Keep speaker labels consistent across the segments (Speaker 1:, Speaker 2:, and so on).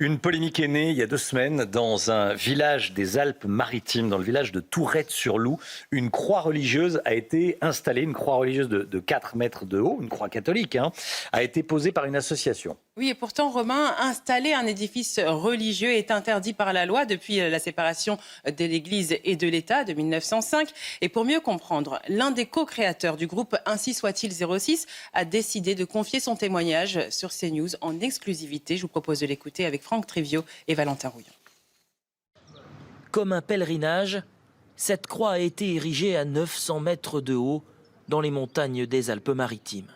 Speaker 1: Une polémique est née il y a 2 semaines dans un village des Alpes-Maritimes, dans le village de Tourette-sur-Loup. Une croix religieuse a été installée, une croix religieuse de 4 mètres de haut, une croix catholique, a été posée par une association.
Speaker 2: Oui, et pourtant, Romain, installer un édifice religieux est interdit par la loi depuis la séparation de l'Église et de l'État de 1905. Et pour mieux comprendre, l'un des co-créateurs du groupe Ainsi soit-il 06 a décidé de confier son témoignage sur CNews en exclusivité. Je vous propose de l'écouter avec Franck Trivio et Valentin Rouillon.
Speaker 3: Comme un pèlerinage, cette croix a été érigée à 900 mètres de haut dans les montagnes des Alpes-Maritimes.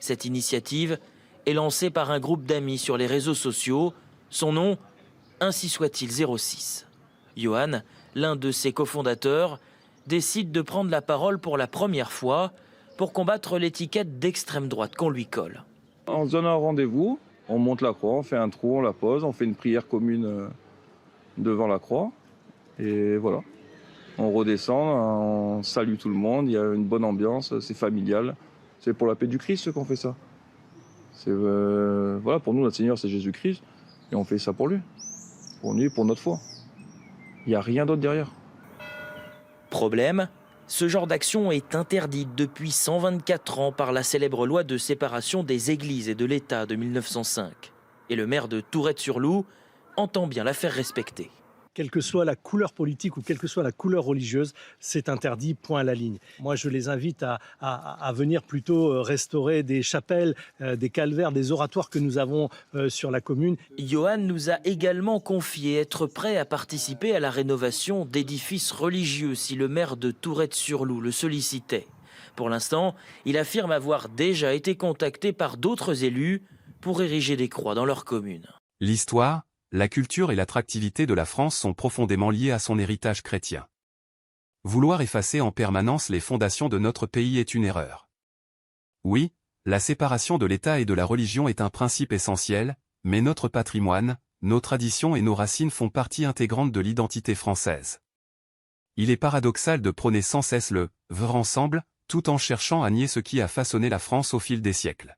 Speaker 3: Cette initiative est lancée par un groupe d'amis sur les réseaux sociaux. Son nom, Ainsi soit-il 06. Johan, l'un de ses cofondateurs, décide de prendre la parole pour la première fois pour combattre l'étiquette d'extrême droite qu'on lui colle.
Speaker 4: On se donne un rendez-vous, on monte la croix, on fait un trou, on la pose, on fait une prière commune devant la croix. Et voilà, on redescend, on salue tout le monde, il y a une bonne ambiance, c'est familial. C'est pour la paix du Christ qu'on fait ça. Voilà, pour nous, notre Seigneur, c'est Jésus-Christ. Et on fait ça pour lui. Pour lui, pour notre foi. Il n'y a rien d'autre derrière.
Speaker 3: Problème, ce genre d'action est interdite depuis 124 ans par la célèbre loi de séparation des églises et de l'État de 1905. Et le maire de Tourette-sur-Loup entend bien la faire respecter.
Speaker 5: Quelle que soit la couleur politique ou quelle que soit la couleur religieuse, c'est interdit, point à la ligne. Moi, je les invite à venir plutôt restaurer des chapelles, des calvaires, des oratoires que nous avons sur la commune.
Speaker 3: Johan nous a également confié être prêt à participer à la rénovation d'édifices religieux si le maire de Tourette-sur-Loup le sollicitait. Pour l'instant, il affirme avoir déjà été contacté par d'autres élus pour ériger des croix dans leur commune.
Speaker 6: L'histoire, la culture et l'attractivité de la France sont profondément liées à son héritage chrétien. Vouloir effacer en permanence les fondations de notre pays est une erreur. Oui, la séparation de l'État et de la religion est un principe essentiel, mais notre patrimoine, nos traditions et nos racines font partie intégrante de l'identité française. Il est paradoxal de prôner sans cesse le « vivre ensemble » tout en cherchant à nier ce qui a façonné la France au fil des siècles.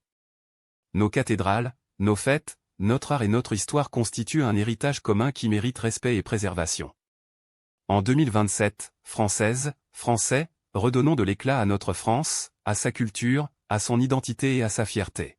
Speaker 6: Nos cathédrales, nos fêtes, notre art et notre histoire constituent un héritage commun qui mérite respect et préservation. En 2027, Françaises, Français, redonnons de l'éclat à notre France, à sa culture, à son identité et à sa fierté.